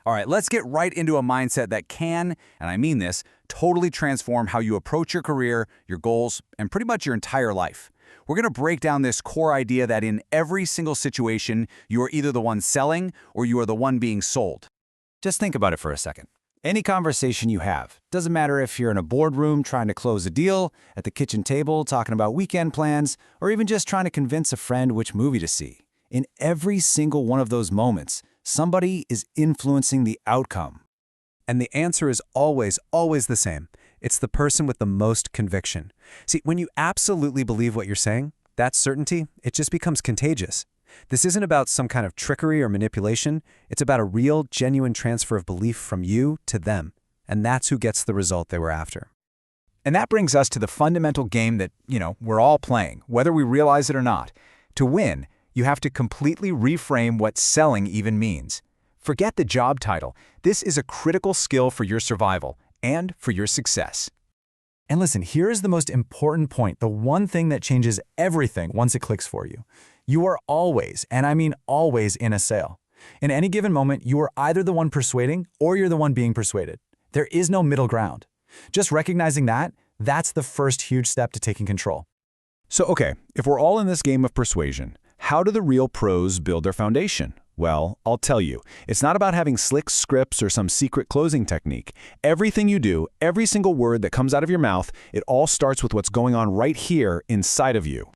All right, let's get right into a mindset that can, and I mean this, totally transform how you approach your career, your goals, and pretty much your entire life. We're going to break down this core idea that in every single situation, you are either the one selling or you are the one being sold. Just think about it for a second. Any conversation you have, doesn't matter if you're in a boardroom trying to close a deal, at the kitchen table talking about weekend plans, or even just trying to convince a friend which movie to see. In every single one of those moments, somebody is influencing the outcome. And the answer is always the same. It's the person with the most conviction. See, when you absolutely believe what you're saying, that certainty, it just becomes contagious. This isn't about some kind of trickery or manipulation. It's about a real, genuine transfer of belief from you to them. And that's who gets the result they were after. And that brings us to the fundamental game that, we're all playing, whether we realize it or not. To win, you have to completely reframe what selling even means. Forget the job title. This is a critical skill for your survival and for your success. And listen, here is the most important point, the one thing that changes everything once it clicks for you. You are always, and I mean always, in a sale. In any given moment, you are either the one persuading or you're the one being persuaded. There is no middle ground. Just recognizing that, that's the first huge step to taking control. So, okay, if we're all in this game of persuasion, how do the real pros build their foundation? Well, I'll tell you, it's not about having slick scripts or some secret closing technique. Everything you do, every single word that comes out of your mouth, it all starts with what's going on right here inside of you.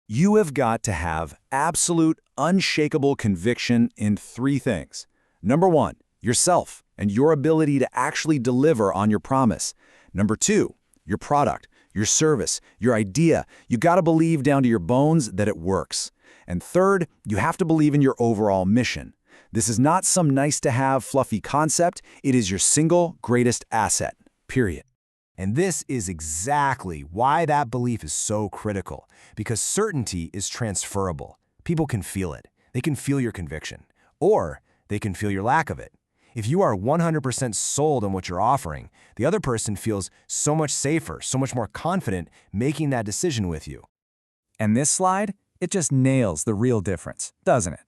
You have got to have absolute, unshakable conviction in three things. Number one, yourself and your ability to actually deliver on your promise. Number two, your product, your service, your idea. You got to believe down to your bones that it works. And third, you have to believe in your overall mission. This is not some nice-to-have fluffy concept. It is your single greatest asset, period. And this is exactly why that belief is so critical, because certainty is transferable. People can feel it. They can feel your conviction, or they can feel your lack of it. If you are 100% sold on what you're offering, the other person feels so much safer, so much more confident making that decision with you. And this slide, it just nails the real difference, doesn't it?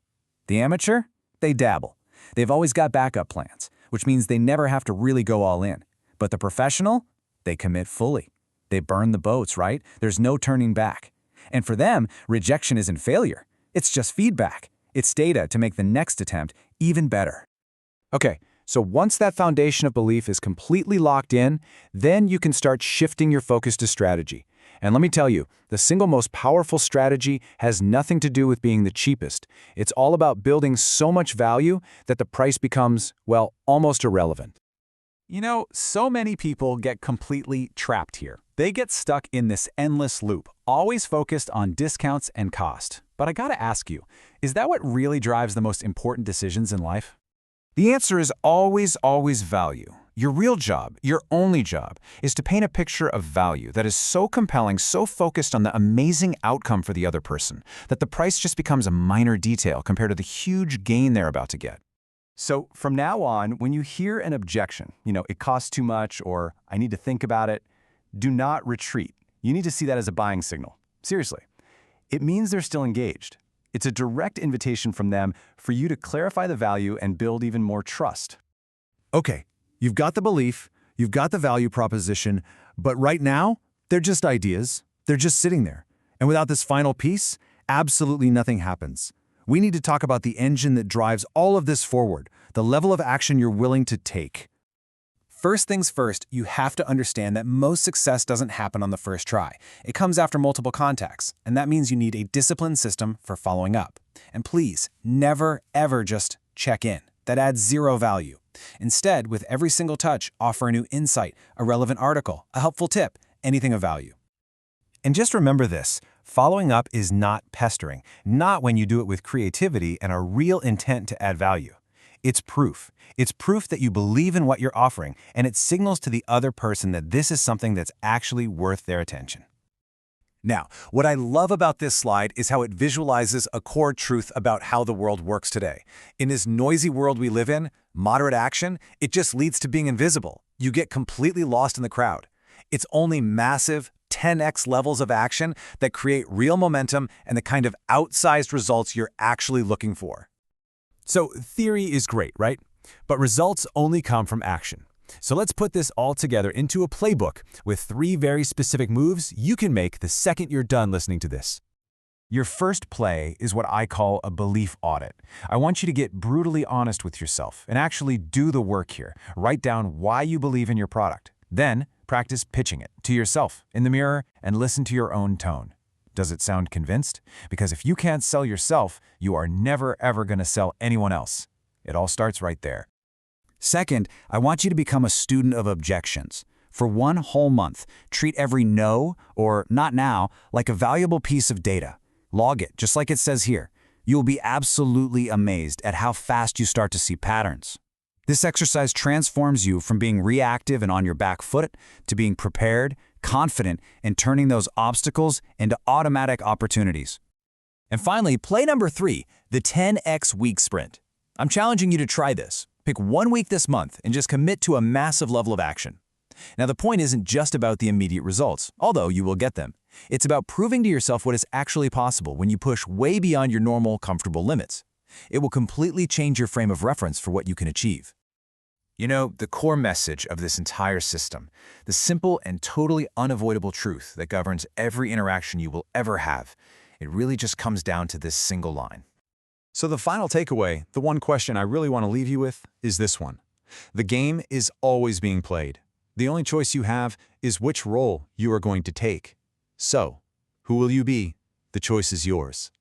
The amateur, they dabble. They've always got backup plans, which means they never have to really go all in. But the professional, they commit fully. They burn the boats, right? There's no turning back. And for them, rejection isn't failure. It's just feedback. It's data to make the next attempt even better. Okay, so once that foundation of belief is completely locked in, then you can start shifting your focus to strategy. And let me tell you, the single most powerful strategy has nothing to do with being the cheapest. It's all about building so much value that the price becomes, well, almost irrelevant. So many people get completely trapped here. They get stuck in this endless loop, always focused on discounts and cost. But I gotta ask you, is that what really drives the most important decisions in life? The answer is always value. Your real job, your only job, is to paint a picture of value that is so compelling, so focused on the amazing outcome for the other person, that the price just becomes a minor detail compared to the huge gain they're about to get. So from now on, when you hear an objection, it costs too much or I need to think about it, do not retreat. You need to see that as a buying signal. Seriously. It means they're still engaged. It's a direct invitation from them for you to clarify the value and build even more trust. Okay, you've got the belief, you've got the value proposition, but right now, they're just ideas. They're just sitting there. And without this final piece, absolutely nothing happens. We need to talk about the engine that drives all of this forward, the level of action you're willing to take. First things first, you have to understand that most success doesn't happen on the first try. It comes after multiple contacts, and that means you need a disciplined system for following up. And please, never, ever just check in. That adds zero value. Instead, with every single touch, offer a new insight, a relevant article, a helpful tip, anything of value. And just remember this, following up is not pestering, not when you do it with creativity and a real intent to add value. It's proof. It's proof that you believe in what you're offering, and it signals to the other person that this is something that's actually worth their attention. Now, what I love about this slide is how it visualizes a core truth about how the world works today. In this noisy world we live in, moderate action, it just leads to being invisible. You get completely lost in the crowd. It's only massive, 10x levels of action that create real momentum and the kind of outsized results you're actually looking for. So theory is great, right? But results only come from action. So let's put this all together into a playbook with 3 very specific moves you can make the second you're done listening to this. Your first play is what I call a belief audit. I want you to get brutally honest with yourself and actually do the work here. Write down why you believe in your product. Then, practice pitching it to yourself in the mirror and listen to your own tone. Does it sound convinced? Because if you can't sell yourself, you are never ever going to sell anyone else. It all starts right there. Second, I want you to become a student of objections. For 1 whole month, treat every no or not now like a valuable piece of data. Log it, just like it says here. You'll be absolutely amazed at how fast you start to see patterns. This exercise transforms you from being reactive and on your back foot to being prepared, confident, and turning those obstacles into automatic opportunities. And finally, play number 3, the 10x week sprint. I'm challenging you to try this. Pick 1 week this month and just commit to a massive level of action. Now, the point isn't just about the immediate results, although you will get them. It's about proving to yourself what is actually possible when you push way beyond your normal, comfortable limits. It will completely change your frame of reference for what you can achieve. You know, the core message of this entire system, the simple and totally unavoidable truth that governs every interaction you will ever have, it really just comes down to this single line. So the final takeaway, the one question I really want to leave you with, is this one. The game is always being played. The only choice you have is which role you are going to take. So, who will you be? The choice is yours.